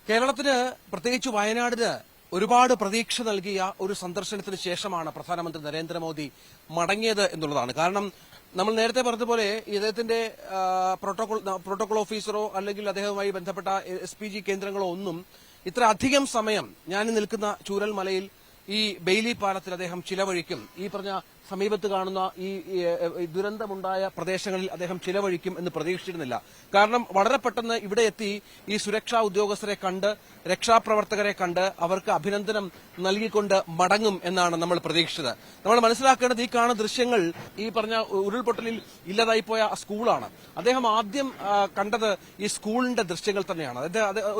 കേരളത്തിന് പ്രത്യേകിച്ച് വയനാടിന് ഒരുപാട് പ്രതീക്ഷ നൽകിയ ഒരു സന്ദർശനത്തിന് ശേഷമാണ് പ്രധാനമന്ത്രി നരേന്ദ്രമോദി മടങ്ങിയത് എന്നുള്ളതാണ്. കാരണം നമ്മൾ നേരത്തെ പറഞ്ഞതുപോലെ ഇദ്ദേഹത്തിന്റെ പ്രോട്ടോകോൾ ഓഫീസറോ അല്ലെങ്കിൽ അദ്ദേഹവുമായി ബന്ധപ്പെട്ട SPG കേന്ദ്രങ്ങളോ ഒന്നും ഇത്ര അധികം സമയം ഞാൻ നിൽക്കുന്ന ചൂരൽമലയിൽ ഈ ബെയിലി പാലത്തിൽ അദ്ദേഹം ചിലവഴിക്കും, ഈ പറഞ്ഞ സമീപത്ത് കാണുന്ന ഈ ദുരന്തമുണ്ടായ പ്രദേശങ്ങളിൽ അദ്ദേഹം ചിലവഴിക്കും എന്ന് പ്രതീക്ഷിച്ചിരുന്നില്ല. കാരണം വളരെ പെട്ടെന്ന് ഇവിടെ എത്തി ഈ സുരക്ഷാ ഉദ്യോഗസ്ഥരെ കണ്ട് രക്ഷാപ്രവർത്തകരെ കണ്ട് അവർക്ക് അഭിനന്ദനം നൽകിക്കൊണ്ട് മടങ്ങും എന്നാണ് നമ്മൾ പ്രതീക്ഷിച്ചത്. നമ്മൾ മനസ്സിലാക്കേണ്ടത് ഈ കാണുന്ന ദൃശ്യങ്ങൾ ഈ പറഞ്ഞ ഉരുൾപൊട്ടലിൽ ഇല്ലാതായിപ്പോയ സ്കൂളാണ്. അദ്ദേഹം ആദ്യം കണ്ടത് ഈ സ്കൂളിന്റെ ദൃശ്യങ്ങൾ തന്നെയാണ്.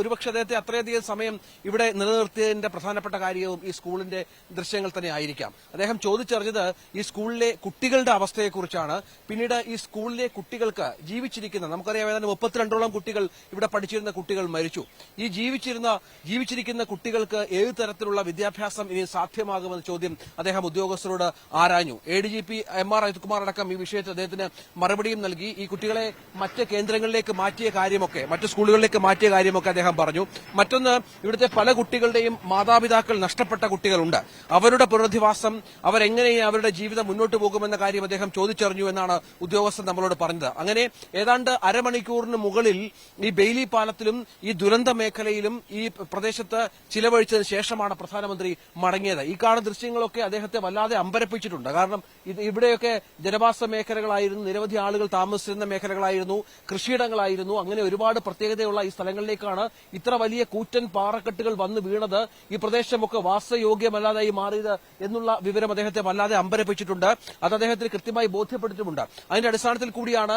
ഒരുപക്ഷെ അദ്ദേഹത്തെ അത്രയധികം സമയം ഇവിടെ നിലനിർത്തിയതിന്റെ പ്രധാനപ്പെട്ട കാര്യവും ഈ സ്കൂളിന്റെ ദൃശ്യങ്ങൾ തന്നെ ആയിരിക്കാം. അദ്ദേഹം ചോദിച്ചറിഞ്ഞത് ഈ സ്കൂളിലെ കുട്ടികളുടെ അവസ്ഥയെക്കുറിച്ചാണ്. പിന്നീട് ഈ സ്കൂളിലെ കുട്ടികൾക്ക് ജീവിച്ചിരിക്കുന്ന, നമുക്കറിയാം ഏതാണ്ട് 32ഓളം കുട്ടികൾ ഇവിടെ പഠിച്ചിരുന്ന കുട്ടികൾ മരിച്ചു. ഈ ജീവിച്ചിരിക്കുന്ന കുട്ടികൾക്ക് ഏത് തരത്തിലുള്ള വിദ്യാഭ്യാസം ഇനി സാധ്യമാകുമെന്ന ചോദ്യം അദ്ദേഹം ഉദ്യോഗസ്ഥരോട് ആരാഞ്ഞു. ADGP MR അജിത്കുമാർ അടക്കം ഈ വിഷയത്തിൽ അദ്ദേഹത്തിന് മറുപടിയും നൽകി. ഈ കുട്ടികളെ മറ്റ് കേന്ദ്രങ്ങളിലേക്ക് മാറ്റിയ കാര്യമൊക്കെ, മറ്റ് സ്കൂളുകളിലേക്ക് മാറ്റിയ കാര്യമൊക്കെ അദ്ദേഹം പറഞ്ഞു. മറ്റൊന്ന്, ഇവിടുത്തെ പല കുട്ടികളുടെയും മാതാപിതാക്കൾ നഷ്ടപ്പെട്ട കുട്ടികളുണ്ട്. അവരുടെ പുനരധിവാസം, അവരെങ്ങനെ അവരുടെ ജീവിതം മുന്നോട്ട് പോകുമെന്ന കാര്യം അദ്ദേഹം ചോദിച്ചറിഞ്ഞു എന്നാണ് ഉദ്യോഗസ്ഥൻ നമ്മളോട് പറഞ്ഞത്. അങ്ങനെ ഏതാണ്ട് അരമണിക്കൂറിന് മുകളിൽ ഈ ബെയിലി പാലത്തിലും ഈ ദുരന്ത മേഖലയിലും ഈ പ്രദേശത്ത് ചിലവഴിച്ചതിന് ശേഷമാണ് പ്രധാനമന്ത്രി മടങ്ങിയത്. ഈ കാണുന്ന ദൃശ്യങ്ങളൊക്കെ അദ്ദേഹത്തെ വല്ലാതെ അമ്പരപ്പിച്ചിട്ടുണ്ട്. കാരണം ഇവിടെയൊക്കെ ജനവാസ മേഖലകളായിരുന്നു, നിരവധി ആളുകൾ താമസിച്ചിരുന്ന മേഖലകളായിരുന്നു, കൃഷിയിടങ്ങളായിരുന്നു. അങ്ങനെ ഒരുപാട് പ്രത്യേകതയുള്ള ഈ സ്ഥലങ്ങളിലേക്കാണ് ഇത്ര വലിയ കൂറ്റൻ പാറക്കെട്ടുകൾ വന്നു വീണത്, ഈ പ്രദേശമൊക്കെ വാസയോഗ്യമല്ലാതായി മാറിയത് എന്നുള്ള വിവരം അദ്ദേഹത്തെ വല്ലാതെ അമ്പരപ്പിച്ചിട്ടുണ്ട്. അത് അദ്ദേഹത്തിന് കൃത്യമായി ബോധ്യപ്പെട്ടിട്ടുമുണ്ട്. അതിന്റെ അടിസ്ഥാനത്തിൽ കൂടിയാണ്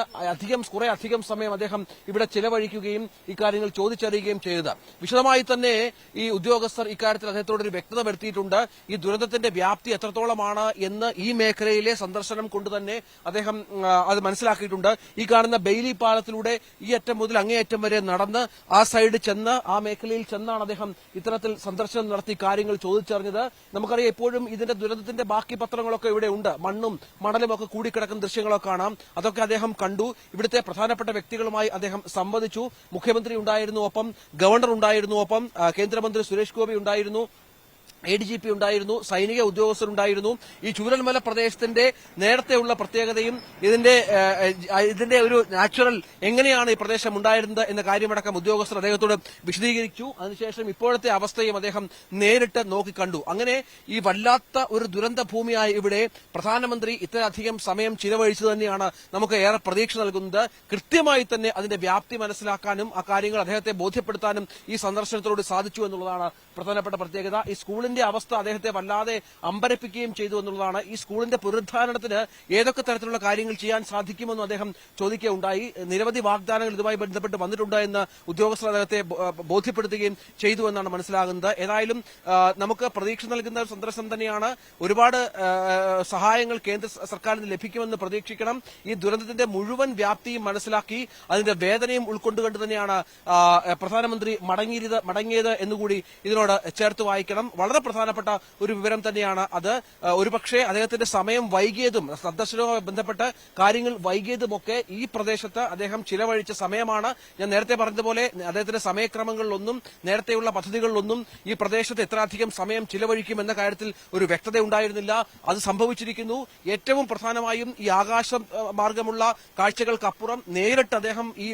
കുറെ അധികം സമയം അദ്ദേഹം ഇവിടെ ചിലവഴിക്കുകയും ഇക്കാര്യങ്ങൾ ചോദിച്ചറിയുകയും ചെയ്തത്. വിശദമായി തന്നെ ഈ ഉദ്യോഗസ്ഥർ ഇക്കാര്യത്തിൽ അദ്ദേഹത്തോടൊരു വ്യക്തത വരുത്തിയിട്ടുണ്ട്. ഈ ദുരന്തത്തിന്റെ വ്യാപ്തി എത്രത്തോളമാണ് എന്ന് ഈ മേഖലയിലെ സന്ദർശനം കൊണ്ട് തന്നെ അദ്ദേഹം അത് മനസ്സിലാക്കിയിട്ടുണ്ട്. ഈ കാണുന്ന ബെയിലി പാലത്തിലൂടെ ഈ അറ്റം മുതൽ അങ്ങേയറ്റം വരെ നടന്ന് ആ സൈഡ് ചെന്ന് ആ മേഖലയിൽ ചെന്നാണ് അദ്ദേഹം ഇത്തരത്തിൽ സന്ദർശനം നടത്തി കാര്യങ്ങൾ ചോദിച്ചറിഞ്ഞത്. നമുക്കറിയാം എപ്പോഴും ഇതിന്റെ ദുരന്തത്തിന്റെ ബാക്കി പത്രങ്ങളൊക്കെ ഇവിടെ ഉണ്ട്. മണ്ണും മണലും ഒക്കെ കൂടിക്കിടക്കുന്ന ദൃശ്യങ്ങളൊക്കെ കാണാം. അതൊക്കെ അദ്ദേഹം കണ്ടു. ഇവിടുത്തെ പ്രധാനപ്പെട്ട വ്യക്തികളുമായി അദ്ദേഹം സംവദിച്ചു. മുഖ്യമന്ത്രി ഉണ്ടായിരുന്നു, ഒപ്പം ഗവർണർ ഉണ്ടായിരുന്നു, ഒപ്പം കേന്ദ്രമന്ത്രി സുരേഷ് ഗോപി ഉണ്ടായിരുന്നു, ADGP ഉണ്ടായിരുന്നു, സൈനിക ഉദ്യോഗസ്ഥരുണ്ടായിരുന്നു. ഈ ചൂരൽമല പ്രദേശത്തിന്റെ നേരത്തെയുള്ള പ്രത്യേകതയും ഇതിന്റെ ഒരു നാച്ചുറൽ എങ്ങനെയാണ് ഈ പ്രദേശം ഉണ്ടായിരുന്നത് എന്ന കാര്യമടക്കം ഉദ്യോഗസ്ഥർ അദ്ദേഹത്തോട് വിശദീകരിച്ചു. അതിനുശേഷം ഇപ്പോഴത്തെ അവസ്ഥയും അദ്ദേഹം നേരിട്ട് നോക്കിക്കണ്ടു. അങ്ങനെ ഈ വല്ലാത്ത ഒരു ദുരന്ത ഭൂമിയായ ഇവിടെ പ്രധാനമന്ത്രി ഇത്രയധികം സമയം ചിലവഴിച്ചു തന്നെയാണ് നമുക്ക് ഏറെ പ്രതീക്ഷ നൽകുന്നത്. കൃത്യമായി തന്നെ അതിന്റെ വ്യാപ്തി മനസ്സിലാക്കാനും ആ കാര്യങ്ങൾ അദ്ദേഹത്തെ ബോധ്യപ്പെടുത്താനും ഈ സന്ദർശനത്തോട് സാധിച്ചു എന്നുള്ളതാണ് പ്രധാനപ്പെട്ട പ്രത്യേകത. ഈ സ്കൂളിന്റെ അവസ്ഥ അദ്ദേഹത്തെ വല്ലാതെ അമ്പരപ്പിക്കുകയും ചെയ്തു എന്നുള്ളതാണ്. ഈ സ്കൂളിന്റെ പുനരുദ്ധാരണത്തിന് ഏതൊക്കെ തരത്തിലുള്ള കാര്യങ്ങൾ ചെയ്യാൻ സാധിക്കുമെന്നും അദ്ദേഹം ചോദിക്കുകയുണ്ടായി. നിരവധി വാഗ്ദാനങ്ങൾ ഇതുമായി ബന്ധപ്പെട്ട് വന്നിട്ടുണ്ട് എന്ന് ഉദ്യോഗസ്ഥർ അദ്ദേഹത്തെ ബോധ്യപ്പെടുത്തുകയും ചെയ്തു എന്നാണ് മനസ്സിലാകുന്നത്. ഏതായാലും നമുക്ക് പ്രതീക്ഷ നൽകുന്ന ഒരു സന്ദർശനം തന്നെയാണ്. ഒരുപാട് സഹായങ്ങൾ കേന്ദ്ര സർക്കാരിന് ലഭിക്കുമെന്ന് പ്രതീക്ഷിക്കണം. ഈ ദുരന്തത്തിന്റെ മുഴുവൻ വ്യാപ്തിയും മനസ്സിലാക്കി അതിന്റെ വേദനയും ഉൾക്കൊണ്ടുകൊണ്ട് തന്നെയാണ് പ്രധാനമന്ത്രി മടങ്ങിയത് എന്നുകൂടി ഇതിനോട് ചേർത്ത് വായിക്കണം. വളരെ പ്രധാനപ്പെട്ട ഒരു വിവരം തന്നെയാണ് അത്. ഒരുപക്ഷെ അദ്ദേഹത്തിന്റെ സമയം വൈകിയതും സന്ദർശനവുമായി ബന്ധപ്പെട്ട് കാര്യങ്ങൾ വൈകിയതുമൊക്കെ ഈ പ്രദേശത്ത് അദ്ദേഹം ചിലവഴിച്ച സമയമാണ്. ഞാൻ നേരത്തെ പറഞ്ഞതുപോലെ അദ്ദേഹത്തിന്റെ സമയക്രമങ്ങളിലൊന്നും നേരത്തെയുള്ള പദ്ധതികളിലൊന്നും ഈ പ്രദേശത്ത് എത്രയധികം സമയം ചിലവഴിക്കും എന്ന കാര്യത്തിൽ ഒരു വ്യക്തത ഉണ്ടായിരുന്നില്ല. അത് സംഭവിച്ചിരിക്കുന്നു. ഏറ്റവും പ്രധാനമായും ഈ ആകാശ മാർഗമുള്ള കാഴ്ചകൾക്കപ്പുറം നേരിട്ട് അദ്ദേഹം ഈ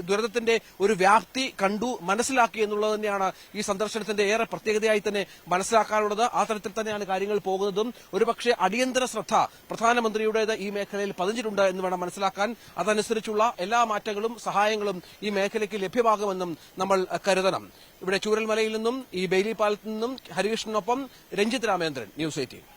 ദുരന്തത്തിന്റെ ഒരു വ്യാപ്തി കണ്ടു, മനസ്സിലാക്കി എന്നുള്ളത് തന്നെയാണ് ഈ സന്ദർശനത്തിന്റെ ഏറെ പ്രത്യേകതയായി തന്നെ മനസ്സിലാക്കാനുള്ളത്. ആ തരത്തിൽ തന്നെയാണ് കാര്യങ്ങൾ പോകുന്നതും. ഒരുപക്ഷെ അടിയന്തര ശ്രദ്ധ പ്രധാനമന്ത്രിയുടേത് ഈ മേഖലയിൽ പതിഞ്ഞിട്ടുണ്ട് എന്ന് വേണം മനസ്സിലാക്കാൻ. അതനുസരിച്ചുള്ള എല്ലാ മാറ്റങ്ങളും സഹായങ്ങളും ഈ മേഖലയ്ക്ക് ലഭ്യമാകുമെന്നും നമ്മൾ കരുതണം. ഇവിടെ ചൂരൽമലയിൽ നിന്നും ഈ ബെയിലി പാലത്തിൽ നിന്നും ഹരികൃഷ്ണനൊപ്പം രഞ്ജിത് രാമേന്ദ്രൻ, ന്യൂസ് 18.